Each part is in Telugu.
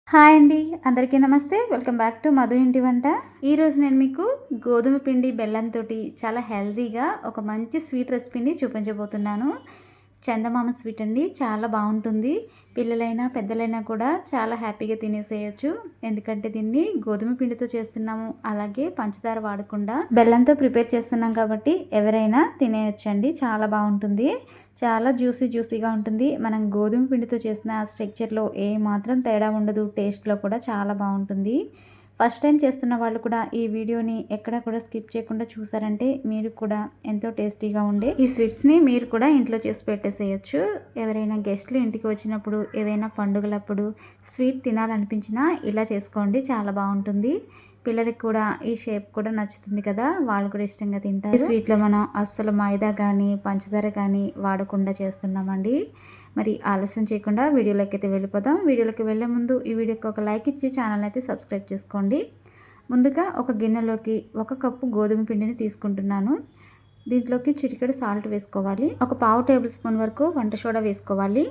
హాయ్ అండి. అందరికీ నమస్తే. వెల్కమ్ బ్యాక్ టు మధు ఇంటి వంట. ఈరోజు నేను మీకు గోధుమ పిండి బెల్లంతోటి చాలా హెల్తీగా ఒక మంచి స్వీట్ రెసిపీని చూపించబోతున్నాను. చందమామ స్వీట్ అండి. చాలా బాగుంటుంది. పిల్లలైనా పెద్దలైనా కూడా చాలా హ్యాపీగా తినేసేయచ్చు. ఎందుకంటే దీన్ని గోధుమ పిండితో చేస్తున్నాము, అలాగే పంచదార వాడకుండా బెల్లంతో ప్రిపేర్ చేస్తున్నాం కాబట్టి ఎవరైనా తినేయొచ్చండి. చాలా బాగుంటుంది. చాలా జ్యూసీగా ఉంటుంది. మనం గోధుమ పిండితో చేసిన స్ట్రక్చర్లో ఏ మాత్రం తేడా ఉండదు. టేస్ట్లో కూడా చాలా బాగుంటుంది. ఫస్ట్ టైం చేస్తున్న వాళ్ళు కూడా ఈ వీడియోని ఎక్కడ కూడా స్కిప్ చేయకుండా చూసారంటే మీరు కూడా ఎంతో టేస్టీగా ఉండే ఈ స్వీట్స్ని మీరు కూడా ఇంట్లో చేసి పెట్టేసేయచ్చు. ఎవరైనా గెస్ట్లు ఇంటికి వచ్చినప్పుడు, ఏవైనా పండుగలప్పుడు స్వీట్ తినాలనిపించినా ఇలా చేసుకోండి. చాలా బాగుంటుంది. పిల్లలకి కూడా ఈ షేప్ కూడా నచ్చుతుంది కదా, వాళ్ళు కూడా ఇష్టంగా తింటారు. ఈ స్వీట్లో మనం అస్సలు మైదా కానీ పంచదార కానీ వాడకుండా చేస్తున్నామండి. మరి ఆలస్యం చేయకుండా వీడియోలోకి అయితే వెళ్ళిపోదాం. వీడియోలోకి వెళ్ళే ముందు ఈ వీడియోకి ఒక లైక్ ఇచ్చి ఛానల్ అయితే సబ్స్క్రైబ్ చేసుకోండి. ముందుగా ఒక గిన్నెలోకి 1 కప్పు గోధుమ పిండిని తీసుకుంటున్నాను. దీంట్లోకి చిటికెడు సాల్ట్ వేసుకోవాలి. ఒక పావు టేబుల్ స్పూన్ వరకు వంట సోడా వేసుకోవాలి.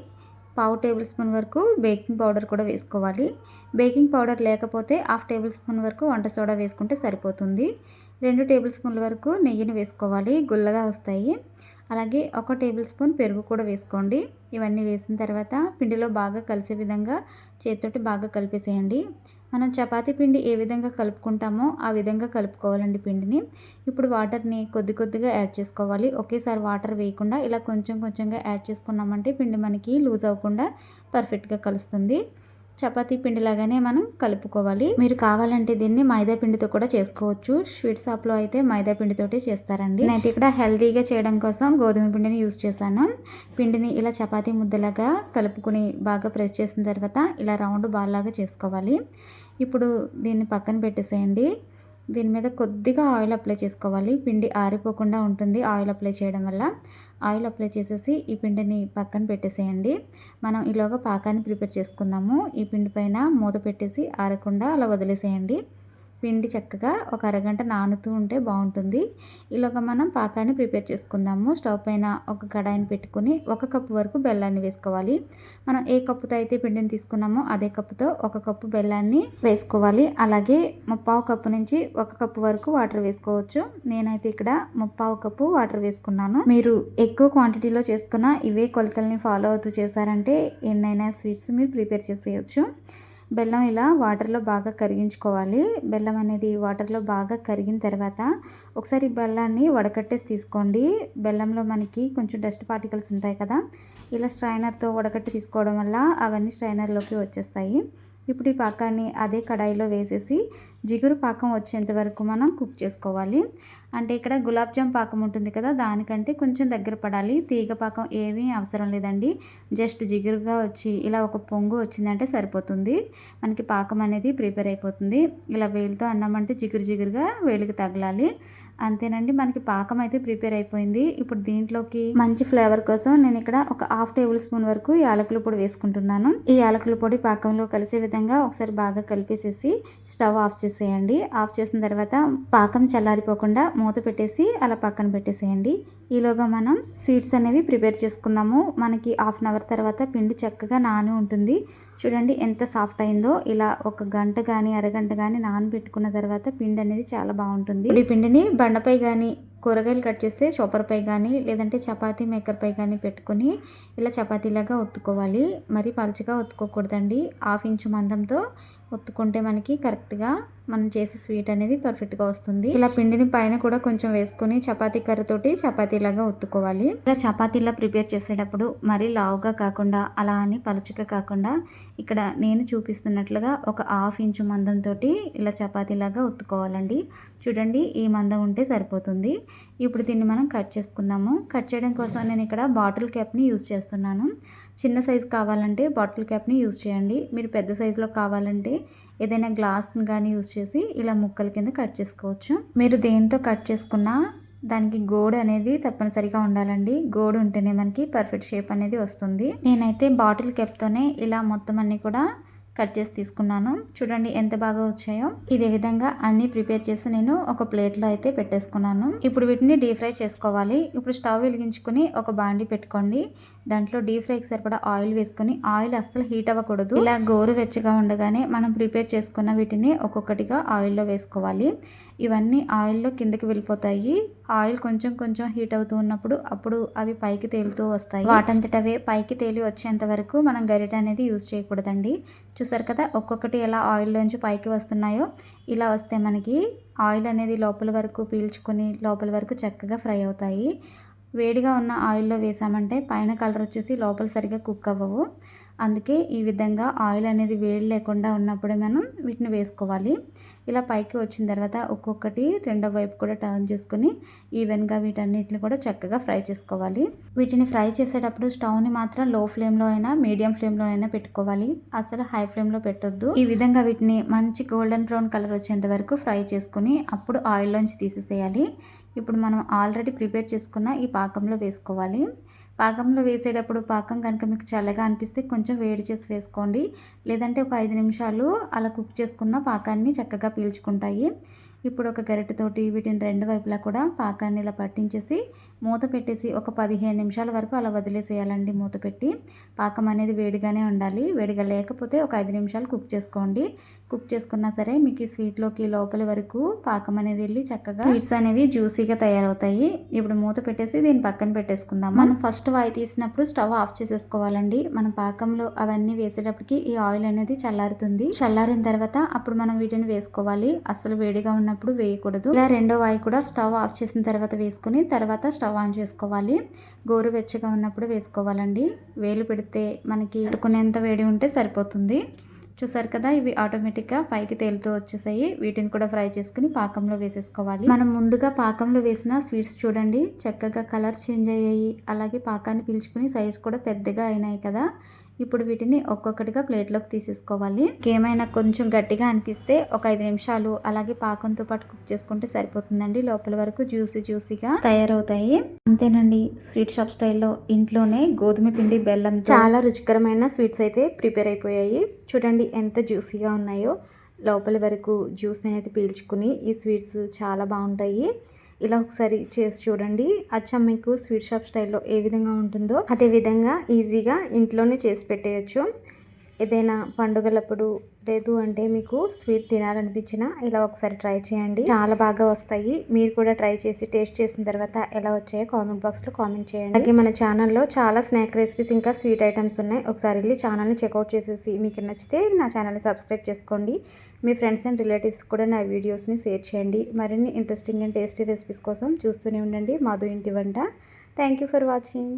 పావు టేబుల్ స్పూన్ వరకు బేకింగ్ పౌడర్ కూడా వేసుకోవాలి. బేకింగ్ పౌడర్ లేకపోతే హాఫ్ టేబుల్ స్పూన్ వరకు వంట సోడా వేసుకుంటే సరిపోతుంది. 2 టేబుల్ స్పూన్ల వరకు నెయ్యిని వేసుకోవాలి, గుల్లగా వస్తాయి. అలాగే 1 టేబుల్ స్పూన్ పెరుగు కూడా వేసుకోండి. ఇవన్నీ వేసిన తర్వాత పిండిలో బాగా కలిసే విధంగా చేతితోటి బాగా కలిపేసేయండి. మనం చపాతీ పిండి ఏ విధంగా కలుపుకుంటామో ఆ విధంగా కలుపుకోవాలండి పిండిని. ఇప్పుడు వాటర్ని కొద్దిగా యాడ్ చేసుకోవాలి. ఒకేసారి వాటర్ వేయకుండా ఇలా కొంచెంగా యాడ్ చేసుకున్నామంటే పిండి మనకి లూజ్ అవ్వకుండా పర్ఫెక్ట్గా కలుస్తుంది. చపాతీ పిండిలాగానే మనం కలుపుకోవాలి. మీరు కావాలంటే దీన్ని మైదా పిండితో కూడా చేసుకోవచ్చు. స్వీట్ షాప్లో అయితే మైదా పిండితోటే చేస్తారండి. నేనైతే ఇక్కడ హెల్తీగా చేయడం కోసం గోధుమ పిండిని యూజ్ చేశాను. పిండిని ఇలా చపాతీ ముద్దలాగా కలుపుకుని బాగా ప్రెస్ చేసిన తర్వాత ఇలా రౌండ్ బాల్ లాగా చేసుకోవాలి. ఇప్పుడు దీన్ని పక్కన పెట్టేసేయండి. దీని మీద కొద్దిగా ఆయిల్ అప్లై చేసుకోవాలి. పిండి ఆరిపోకుండా ఉంటుంది ఆయిల్ అప్లై చేయడం వల్ల. ఆయిల్ అప్లై చేసేసి ఈ పిండిని పక్కన పెట్టేసేయండి. మనం ఈలోగా పాకాన్ని ప్రిపేర్ చేసుకుందాము. ఈ పిండి పైన మూత పెట్టేసి ఆరకుండా అలా వదిలేసేయండి. పిండి చక్కగా ఒక అరగంట నానుతూ ఉంటే బాగుంటుంది. ఈలోగా మనం పాకాన్ని ప్రిపేర్ చేసుకుందాము. స్టవ్ పైన ఒక కడాయిని పెట్టుకుని 1 కప్పు వరకు బెల్లాన్ని వేసుకోవాలి. మనం ఏ కప్పుతో అయితే పిండిని తీసుకున్నామో అదే కప్పుతో 1 కప్పు బెల్లాన్ని వేసుకోవాలి. అలాగే 3/4 కప్పు నుంచి 1 కప్పు వరకు వాటర్ వేసుకోవచ్చు. నేనైతే ఇక్కడ 3/4 కప్పు వాటర్ వేసుకున్నాను. మీరు ఎక్కువ క్వాంటిటీలో చేసుకున్న ఇవే కొలతల్ని ఫాలో అవుతూ చేశారంటే ఎన్నైనా స్వీట్స్ మీరు ప్రిపేర్ చేసేయచ్చు. బెల్లం ఇలా వాటర్లో బాగా కరిగించుకోవాలి. బెల్లం అనేది వాటర్లో బాగా కరిగిన తర్వాత ఒకసారి బెల్లాన్ని వడకట్టేసి తీసుకోండి. బెల్లంలో మనకి కొంచెం డస్ట్ పార్టికల్స్ ఉంటాయి కదా, ఇలా స్ట్రైనర్తో వడకట్టి తీసుకోవడం వల్ల అవన్నీ స్ట్రైనర్లోకి వచ్చేస్తాయి. ఇప్పుడు ఈ పాకాన్ని అదే కడాయిలో వేసేసి జిగురు పాకం వచ్చేంత వరకు మనం కుక్ చేసుకోవాలి. అంటే ఇక్కడ గులాబ్ జామ్ పాకం ఉంటుంది కదా, దానికంటే కొంచెం దగ్గర పడాలి. తీగ పాకం ఏమీ అవసరం లేదండి. జస్ట్ జిగురుగా వచ్చి ఇలా ఒక పొంగు వచ్చిందంటే సరిపోతుంది. మనకి పాకం అనేది ప్రిపేర్ అయిపోతుంది. ఇలా వేలుతో అన్నామంటే జిగురుగా వేలికి తగలాలి. అంతేనండి, మనకి పాకం అయితే ప్రిపేర్ అయిపోయింది. ఇప్పుడు దీంట్లోకి మంచి ఫ్లేవర్ కోసం నేను ఇక్కడ ఒక హాఫ్ టేబుల్ స్పూన్ వరకు యాలకుల పొడి వేసుకుంటున్నాను. ఈ యాలకుల పొడి పాకంలో కలిసే విధంగా ఒకసారి బాగా కలిపేసేసి స్టవ్ ఆఫ్ చేసేయండి. ఆఫ్ చేసిన తర్వాత పాకం చల్లారిపోకుండా మూత పెట్టేసి అలా పక్కన పెట్టేసేయండి. ఈలోగా మనం స్వీట్స్ అనేవి ప్రిపేర్ చేసుకుందాము. మనకి హాఫ్ అన్ అవర్ తర్వాత పిండి చక్కగా నాని ఉంటుంది. చూడండి ఎంత సాఫ్ట్ అయిందో. ఇలా 1 గంట కానీ అరగంట కానీ నానబెట్టుకున్న తర్వాత పిండి అనేది చాలా బాగుంటుంది. ఈ పిండిని బండపై కానీ కూరగాయలు కట్ చేస్తే చోపర్పై కానీ లేదంటే చపాతీ మేకర్పై కానీ పెట్టుకొని ఇలా చపాతీలాగా ఒత్తుకోవాలి. మరి పలుచగా ఒత్తుకోకూడదండి. 1/2 ఇంచు మందంతో ఒత్తుకుంటే మనకి కరెక్ట్గా మనం చేసే స్వీట్ అనేది పర్ఫెక్ట్గా వస్తుంది. ఇలా పిండిని పైన కూడా కొంచెం వేసుకొని చపాతీ కర్రతోటి చపాతీలాగా ఒత్తుకోవాలి. ఇలా చపాతీలా ప్రిపేర్ చేసేటప్పుడు మరీ లావుగా కాకుండా అలా అని పలుచగా కాకుండా ఇక్కడ నేను చూపిస్తున్నట్లుగా ఒక 1/2 ఇంచు మందంతో ఇలా చపాతీలాగా ఒత్తుకోవాలండి. చూడండి, ఈ మందం ఉంటే సరిపోతుంది. ఇప్పుడు దీన్ని మనం కట్ చేసుకుందాము. కట్ చేయడం కోసం నేను ఇక్కడ బాటిల్ క్యాప్ని యూజ్ చేస్తున్నాను. చిన్న సైజు కావాలంటే బాటిల్ క్యాప్ని యూజ్ చేయండి. మీరు పెద్ద సైజులో కావాలంటే ఏదైనా గ్లాస్ని కానీ యూజ్ చేసి ఇలా ముక్కల కింద కట్ చేసుకోవచ్చు. మీరు దేంతో కట్ చేసుకున్నా దానికి గోడు అనేది తప్పనిసరిగా ఉండాలండి. గోడు ఉంటేనే మనకి పర్ఫెక్ట్ షేప్ అనేది వస్తుంది. నేనైతే బాటిల్ క్యాప్తోనే ఇలా మొత్తం అన్నీ కూడా కట్ చేసి తీసుకున్నాను. చూడండి ఎంత బాగా వచ్చాయో. ఇదే విధంగా అన్నీ ప్రిపేర్ చేసి నేను ఒక ప్లేట్లో అయితే పెట్టేసుకున్నాను. ఇప్పుడు వీటిని డీప్ ఫ్రై చేసుకోవాలి. ఇప్పుడు స్టవ్ వెలిగించుకుని ఒక బాండి పెట్టుకోండి. దాంట్లో డీప్ ఫ్రైకి సరిపడా ఆయిల్ వేసుకొని, ఆయిల్ అస్సలు హీట్ అవ్వకూడదు. ఇలా గోరువెచ్చగా ఉండగానే మనం ప్రిపేర్ చేసుకున్న వీటిని ఒక్కొక్కటిగా ఆయిల్లో వేసుకోవాలి. ఇవన్నీ ఆయిల్లో కిందకి వెళ్ళిపోతాయి. ఆయిల్ కొంచెం కొంచెం హీట్ అవుతూ ఉన్నప్పుడు అప్పుడు అవి పైకి తేలుతూ వస్తాయి. వాటంతట అవే పైకి తేలి వచ్చేంత వరకు మనం గరిట అనేది యూజ్ చేయకూడదండి. చూసారు కదా ఒక్కొక్కటి ఎలా ఆయిల్లోంచి పైకి వస్తున్నాయో. ఇలా వస్తే మనకి ఆయిల్ అనేది లోపల వరకు పీల్చుకొని లోపల వరకు చక్కగా ఫ్రై అవుతాయి. వేడిగా ఉన్న ఆయిల్లో వేసామంటే పైన కలర్ వచ్చేసి లోపల సరిగా కుక్ అవ్వవు. అందుకే ఈ విధంగా ఆయిల్ అనేది వేడి లేకుండా ఉన్నప్పుడే మనం వీటిని వేసుకోవాలి. ఇలా పైకి వచ్చిన తర్వాత ఒక్కొక్కటి రెండో వైపు కూడా టర్న్ చేసుకుని ఈవెన్గా వీటన్నిటిని కూడా చక్కగా ఫ్రై చేసుకోవాలి. వీటిని ఫ్రై చేసేటప్పుడు స్టవ్ని మాత్రం లో ఫ్లేమ్లో అయినా మీడియం ఫ్లేమ్లో అయినా పెట్టుకోవాలి. అసలు హై ఫ్లేమ్లో పెట్టొద్దు. ఈ విధంగా వీటిని మంచి గోల్డెన్ బ్రౌన్ కలర్ వచ్చేంత వరకు ఫ్రై చేసుకుని అప్పుడు ఆయిల్లోంచి తీసేసేయాలి. ఇప్పుడు మనం ఆల్రెడీ ప్రిపేర్ చేసుకున్న ఈ పాకంలో వేసుకోవాలి. పాకంలో వేసేటప్పుడు పాకం కనుక మీకు చల్లగా అనిపిస్తే కొంచెం వేడి చేసి వేసుకోండి. లేదంటే ఒక 5 నిమిషాలు అలా కుక్ చేసుకున్న పాకాన్ని చక్కగా పీల్చుకుంటాయి. ఇప్పుడు ఒక గరిటెతోటి వీటిని రెండు వైపులా కూడా పాకాన్ని ఇలా పట్టించేసి మూత పెట్టేసి ఒక 15 నిమిషాల వరకు అలా వదిలేసేయాలండి. మూత పెట్టి పాకం అనేది వేడిగానే ఉండాలి. వేడిగా లేకపోతే ఒక 5 నిమిషాలు కుక్ చేసుకోండి. కుక్ చేసుకున్నా సరే మీకు ఈ స్వీట్లోకి లోపల వరకు పాకం అనేది వెళ్ళి చక్కగా స్వీట్స్ అనేవి జ్యూసీగా తయారవుతాయి. ఇప్పుడు మూత పెట్టేసి దీన్ని పక్కన పెట్టేసుకుందాం. మనం ఫస్ట్ వాయి తీసినప్పుడు స్టవ్ ఆఫ్ చేసేసుకోవాలండి. మనం పాకంలో అవన్నీ వేసేటప్పటికి ఈ ఆయిల్ అనేది చల్లారుతుంది. చల్లారిన తర్వాత అప్పుడు మనం వీటిని వేసుకోవాలి. అసలు వేడిగా ఉన్నప్పుడు వేయకూడదు. ఇలా రెండో వాయి కూడా స్టవ్ ఆఫ్ చేసిన తర్వాత వేసుకుని తర్వాత స్టవ్ ఆన్ చేసుకోవాలి. గోరువెచ్చగా ఉన్నప్పుడు వేసుకోవాలండి. వేలు పెడితే మనకి అడుకునేంత వేడి ఉంటే సరిపోతుంది. చూసారు కదా ఇవి ఆటోమేటిక్గా పైకి తేలుతూ వచ్చేసాయి. వీటిని కూడా ఫ్రై చేసుకుని పాకంలో వేసేసుకోవాలి. మనం ముందుగా పాకంలో వేసిన స్వీట్స్ చూడండి చక్కగా కలర్ చేంజ్ అయ్యాయి. అలాగే పాకాన్ని పీల్చుకుని సైజ్ కూడా పెద్దగా అయినాయి కదా. ఇప్పుడు వీటిని ఒక్కొక్కటిగా ప్లేట్లోకి తీసేసుకోవాలి. ఏమైనా కొంచెం గట్టిగా అనిపిస్తే ఒక 5 నిమిషాలు అలాగే పాకంతో పాటు కుక్ చేసుకుంటే సరిపోతుందండి. లోపల వరకు జ్యూసీగా తయారవుతాయి. అంతేనండి స్వీట్ షాప్ స్టైల్లో ఇంట్లోనే గోధుమ పిండి బెల్లం చాలా రుచికరమైన స్వీట్స్ అయితే ప్రిపేర్ అయిపోయాయి. చూడండి ఎంత జ్యూసీగా ఉన్నాయో. లోపల వరకు జ్యూస్ అనేది పీల్చుకుని ఈ స్వీట్స్ చాలా బాగుంటాయి. ఇలా ఒకసారి చేసి చూడండి. అచ్చం మీకు స్వీట్ షాప్ స్టైల్లో ఏ విధంగా ఉంటుందో అదే విధంగా ఈజీగా ఇంట్లోనే చేసి పెట్టేయచ్చు. ఏదైనా పండుగలప్పుడు లేదు అంటే మీకు స్వీట్ తినాలనిపించినా ఇలా ఒకసారి ట్రై చేయండి. చాలా బాగా వస్తాయి. మీరు కూడా ట్రై చేసి టేస్ట్ చేసిన తర్వాత ఎలా వచ్చాయో కామెంట్ బాక్స్లో కామెంట్ చేయండి. అలాగే మన ఛానల్లో చాలా స్నాక్ రెసిపీస్ ఇంకా స్వీట్ ఐటమ్స్ ఉన్నాయి. ఒకసారి వెళ్ళి ఛానల్ని చెక్అవుట్ చేసేసి మీకు నచ్చితే నా ఛానల్ని సబ్స్క్రైబ్ చేసుకోండి. మీ ఫ్రెండ్స్ అండ్ రిలేటివ్స్ కూడా నా వీడియోస్ని షేర్ చేయండి. మరిన్ని ఇంట్రెస్టింగ్ అండ్ టేస్టీ రెసిపీస్ కోసం చూస్తూనే ఉండండి మధు ఇంటి వంట. Thank you for watching.